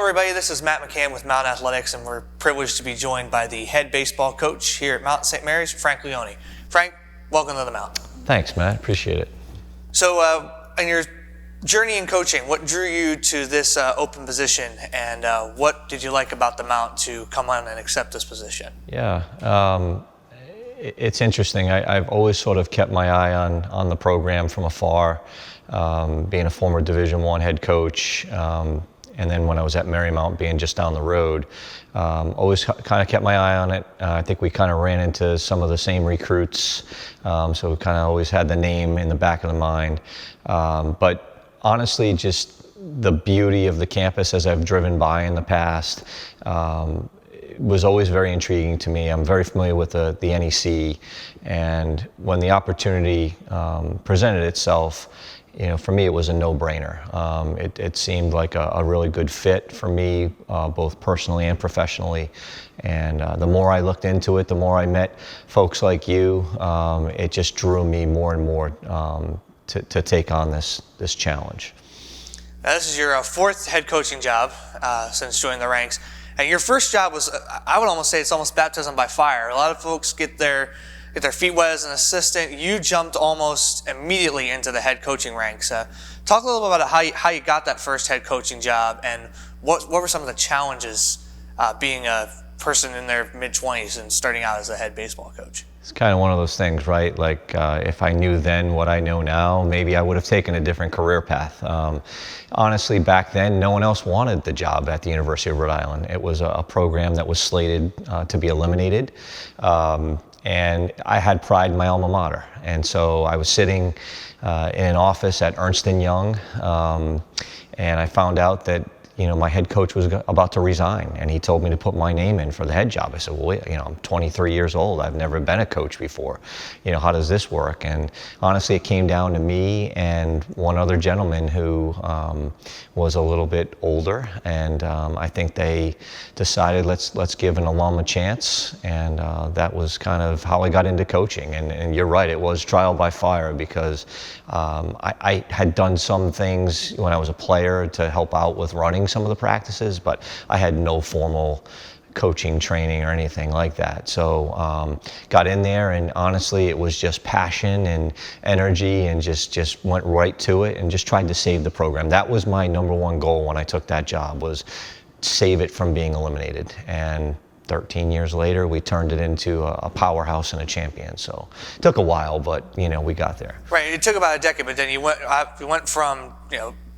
everybody. This is Matt McCann with Mountain Athletics, and we're privileged to be joined by the head baseball coach here at Mount St. Mary's, Frank Leoni. Frank, welcome to the Mount. Thanks, Matt. Appreciate it. So, in your journey in coaching, what drew you to this open position, and what did you like about the Mount to come on and accept this position? Yeah, it's interesting. I've always sort of kept my eye on the program from afar, being a former Division I head coach, and then when I was at Marymount, being just down the road, always kind of kept my eye on it. I think we kind of ran into some of the same recruits, so we kind of always had the name in the back of the mind. But honestly, just the beauty of the campus as I've driven by in the past was always very intriguing to me. I'm very familiar with the NEC, and when the opportunity presented itself, for me, it was a no-brainer. It seemed like a really good fit for me, both personally and professionally. And the more I looked into it, the more I met folks like you, it just drew me more and more to take on this challenge. Now, this is your fourth head coaching job since joining the ranks. And your first job was, I would almost say it's almost baptism by fire. A lot of folks get their feet wet as an assistant. You jumped almost immediately into the head coaching ranks. Talk a little bit about how you got that first head coaching job, and what were some of the challenges being a person in their mid-20s and starting out as a head baseball coach? It's kind of one of those things, right? Like if I knew then what I know now, maybe I would have taken a different career path. Honestly, back then, no one else wanted the job at the University of Rhode Island. It was a program that was slated to be eliminated. And I had pride in my alma mater. And so I was sitting in an office at Ernst & Young, and I found out that my head coach was about to resign, and he told me to put my name in for the head job. I said, well, I'm 23 years old. I've never been a coach before. How does this work? And honestly, it came down to me and one other gentleman who was a little bit older, and I think they decided let's give an alum a chance, and that was kind of how I got into coaching. And you're right, it was trial by fire, because I had done some things when I was a player to help out with running some of the practices, but I had no formal coaching training or anything like that. So got in there, and honestly, it was just passion and energy, and just went right to it and just tried to save the program. That was my number one goal when I took that job, was save it from being eliminated. And 13 years later, we turned it into a powerhouse and a champion. So it took a while, but we got there. Right, it took about a decade, but then you went from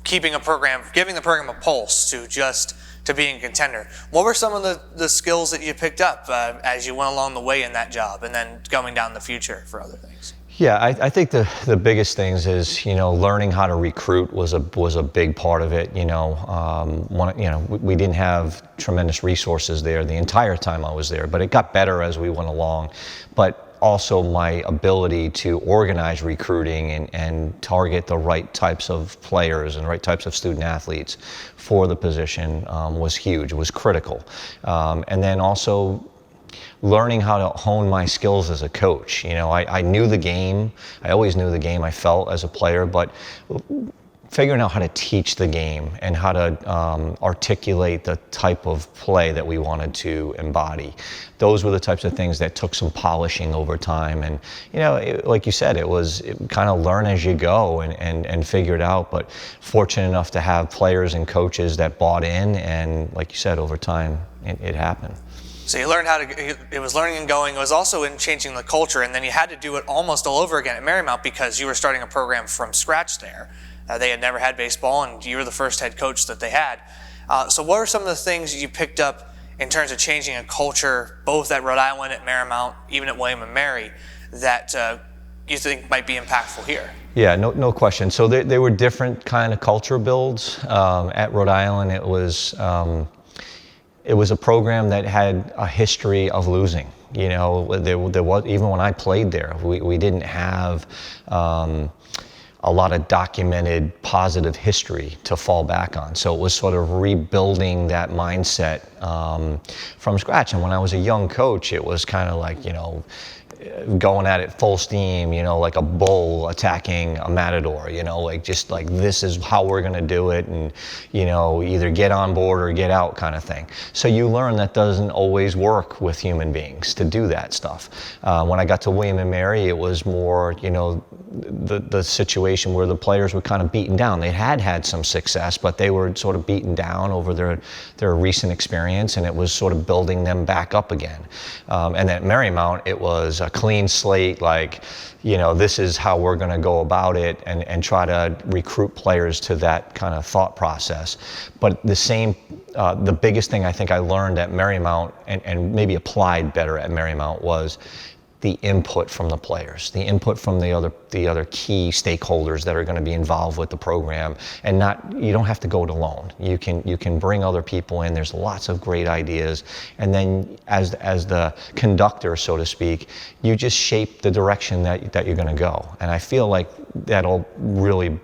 giving the program a pulse to being a contender. What were some of the skills that you picked up as you went along the way in that job, and then going down the future for other things? Yeah, I think the biggest things is learning how to recruit was a big part of it. We didn't have tremendous resources there the entire time I was there, but it got better as we went along. But also my ability to organize recruiting and target the right types of players and right types of student athletes for the position was huge. It was critical. And then also learning how to hone my skills as a coach. I knew the game. I always knew the game, I felt, as a player, but figuring out how to teach the game and how to articulate the type of play that we wanted to embody. Those were the types of things that took some polishing over time. And, like you said, it kind of learn as you go and figure it out. But fortunate enough to have players and coaches that bought in, and like you said, over time, it happened. So you learned it was learning and going. It was also in changing the culture, and then you had to do it almost all over again at Marymount because you were starting a program from scratch there. They had never had baseball, and you were the first head coach that they had. So what are some of the things you picked up in terms of changing a culture, both at Rhode Island, at Marymount, even at William & Mary, that you think might be impactful here? Yeah, no question. So they were different kind of culture builds. At Rhode Island, it was a program that had a history of losing. There was, even when I played there, we didn't have a lot of documented positive history to fall back on. So it was sort of rebuilding that mindset from scratch. And when I was a young coach, it was kind of like, going at it full steam, like a bull attacking a matador, like just like this is how we're going to do it, and either get on board or get out kind of thing. So you learn that doesn't always work with human beings to do that stuff. When I got to William and Mary, it was more, the situation where the players were kind of beaten down. They had some success, but they were sort of beaten down over their recent experience, and it was sort of building them back up again. And at Marymount, it was a clean slate, like, this is how we're going to go about it, and try to recruit players to that kind of thought process. But the biggest thing I think I learned at Marymount, and maybe applied better at Marymount, was the input from the players, the input from the other key stakeholders that are going to be involved with the program, and you don't have to go it alone. You can bring other people in. There's lots of great ideas, and then as the conductor, so to speak, you just shape the direction that you're going to go. And I feel like that'll really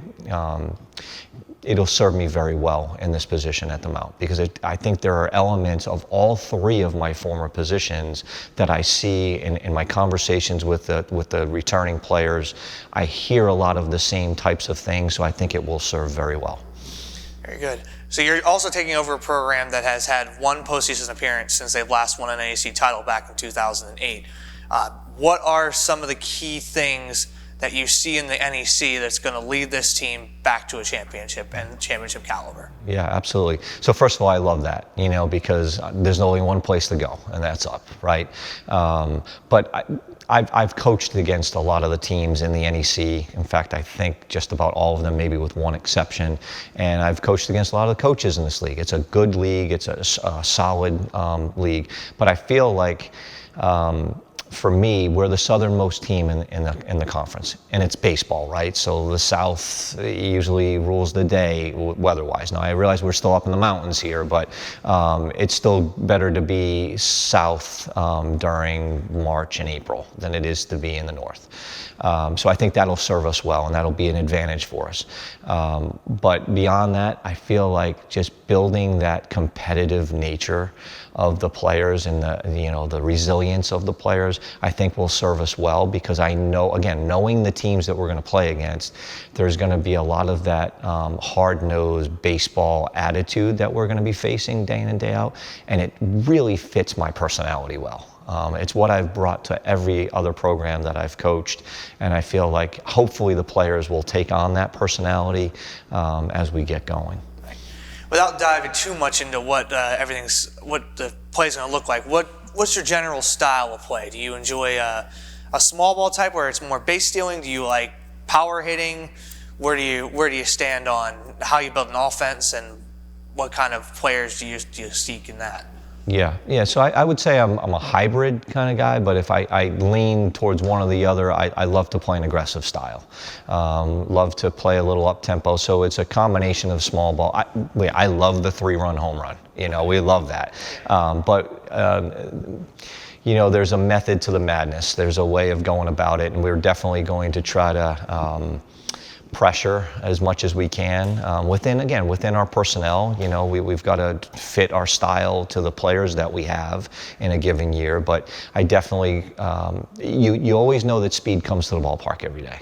it'll serve me very well in this position at the Mount, because I think there are elements of all three of my former positions that I see in my conversations with the returning players. I hear a lot of the same types of things, so I think it will serve very well. Very good. So you're also taking over a program that has had one postseason appearance since they've last won an NEC title back in 2008. What are some of the key things that you see in the NEC that's going to lead this team back to a championship and championship caliber? Yeah, absolutely. So first of all, I love that, because there's only one place to go, and that's up, right? But I've coached against a lot of the teams in the NEC. In fact, I think just about all of them, maybe with one exception. And I've coached against a lot of the coaches in this league. It's a good league. It's a solid league. But I feel like for me, we're the southernmost team in the conference, and it's baseball, right? So the South usually rules the day weather-wise. Now I realize we're still up in the mountains here, but it's still better to be south during March and April than it is to be in the north. So I think that'll serve us well, and that'll be an advantage for us. But beyond that, I feel like just building that competitive nature of the players and the resilience of the players, I think will serve us well, because I know, again, knowing the teams that we're going to play against, there's going to be a lot of that hard-nosed baseball attitude that we're going to be facing day in and day out, and it really fits my personality well. It's what I've brought to every other program that I've coached, and I feel like hopefully the players will take on that personality as we get going. Without diving too much into what the play's going to look like, what's your general style of play? Do you enjoy a small ball type where it's more base stealing? Do you like power hitting? Where do you stand on how you build an offense, and what kind of players do you seek in that? Yeah. So I would say I'm a hybrid kind of guy, but if I lean towards one or the other, I love to play an aggressive style. Love to play a little up-tempo, so it's a combination of small ball. I love the 3-run home run. We love that. But there's a method to the madness. There's a way of going about it, and we're definitely going to try to pressure as much as we can within our personnel. We've got to fit our style to the players that we have in a given year, but I definitely you always know that speed comes to the ballpark every day.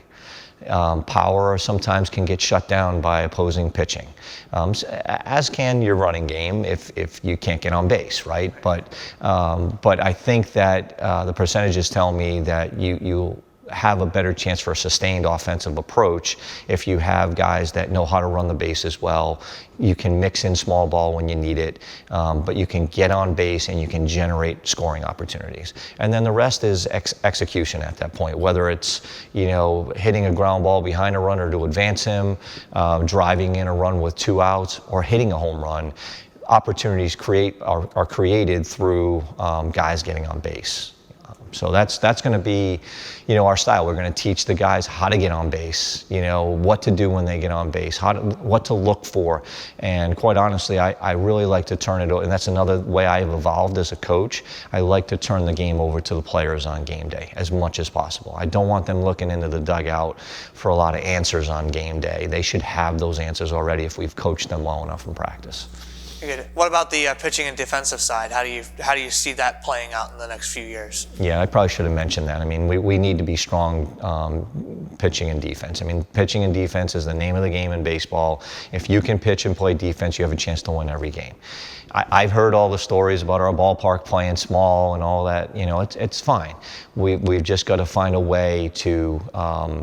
Power sometimes can get shut down by opposing pitching, as can your running game if you can't get on base, right? But I think that the percentages tell me that you have a better chance for a sustained offensive approach if you have guys that know how to run the bases well. You can mix in small ball when you need it, but you can get on base and you can generate scoring opportunities. And then the rest is execution at that point, whether it's hitting a ground ball behind a runner to advance him, driving in a run with 2 outs, or hitting a home run. Opportunities are created through guys getting on base. So that's going to be, our style. We're going to teach the guys how to get on base, what to do when they get on base, what to look for. And quite honestly, I really like to turn it over, and that's another way I've evolved as a coach. I like to turn the game over to the players on game day as much as possible. I don't want them looking into the dugout for a lot of answers on game day. They should have those answers already if we've coached them well enough in practice. Good. What about the pitching and defensive side? How do you see that playing out in the next few years? Yeah, I probably should have mentioned that. I mean, we need to be strong pitching and defense. I mean, pitching and defense is the name of the game in baseball. If you can pitch and play defense, you have a chance to win every game. I've heard all the stories about our ballpark playing small and all that. You know, it's fine. We've just got to find a way to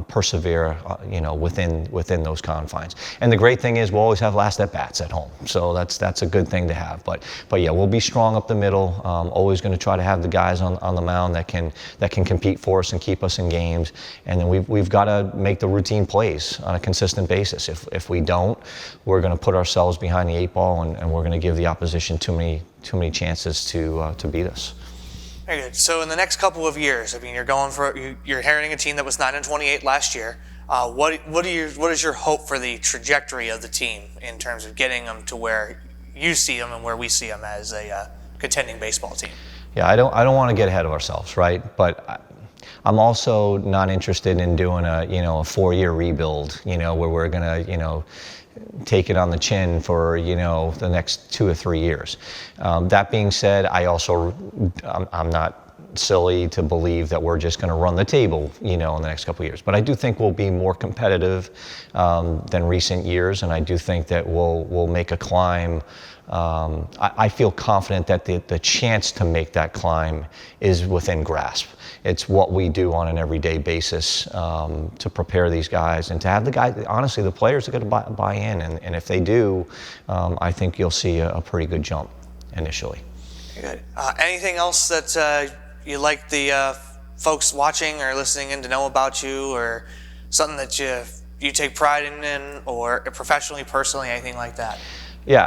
persevere, you know, within those confines. And the great thing is we'll always have last at bats at home, so that's a good thing to have. But yeah, we'll be strong up the middle. Always going to try to have the guys on the mound that can compete for us and keep us in games. And then we've got to make the routine plays on a consistent basis. If we don't, we're going to put ourselves behind the eight ball, and we're going to give the opposition too many chances to beat us. Very good. So in the next couple of years, I mean, you're inheriting a team that was 9-28 last year. What is your hope for the trajectory of the team in terms of getting them to where you see them and where we see them as a contending baseball team? Yeah, I don't want to get ahead of ourselves, right? But I'm also not interested in doing a 4-year rebuild, where we're gonna take it on the chin for the next 2 or 3 years. That being said, I'm not silly to believe that we're just going to run the table in the next couple of years, but I do think we'll be more competitive than recent years, and I do think that we'll make a climb. I feel confident that the chance to make that climb is within grasp. It's what we do on an everyday basis to prepare these guys, and to have the guys, honestly, the players are going to buy in, and if they do, I think you'll see a pretty good jump initially. Good. Anything else that you'd like the folks watching or listening in to know about you, or something that you take pride in, or professionally, personally, anything like that? Yeah,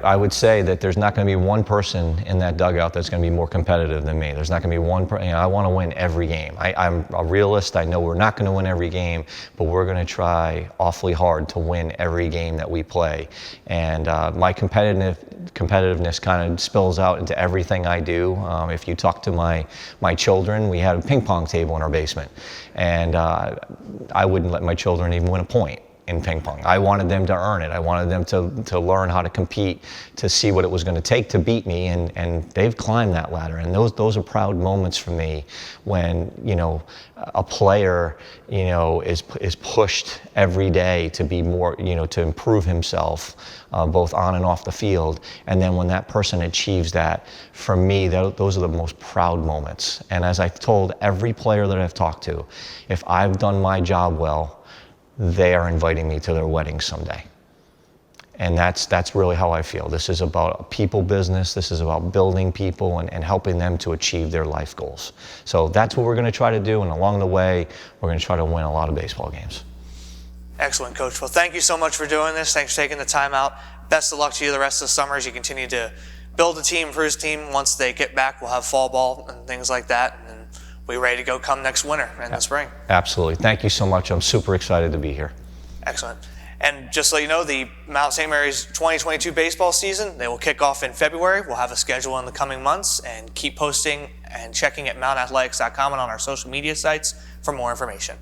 I would say that there's not going to be one person in that dugout that's going to be more competitive than me. There's not going to be one person. I want to win every game. I'm a realist. I know we're not going to win every game, but we're going to try awfully hard to win every game that we play. And my competitiveness kind of spills out into everything I do. If you talk to my children, we had a ping pong table in our basement, and I wouldn't let my children even win a point in ping pong. I wanted them to earn it. I wanted them to learn how to compete, to see what it was going to take to beat me, and they've climbed that ladder. And those are proud moments for me when a player is pushed every day to be more, to improve himself both on and off the field. And then when that person achieves that, for me, those are the most proud moments. And as I've told every player that I've talked to, if I've done my job well, they are inviting me to their wedding someday. And that's really how I feel. This is about a people business. This is about building people and helping them to achieve their life goals. So that's what we're going to try to do, and along the way, we're going to try to win a lot of baseball games. Excellent, Coach. Well, thank you so much for doing this. Thanks for taking the time out. Best of luck to you the rest of the summer as you continue to build a team for his team. Once they get back, we'll have fall ball and things like that. And we're ready to go come next winter and the spring. Absolutely. Thank you so much. I'm super excited to be here. Excellent. And just so you know, the Mount St. Mary's 2022 baseball season, they will kick off in February. We'll have a schedule in the coming months, and keep posting and checking at mountathletics.com and on our social media sites for more information.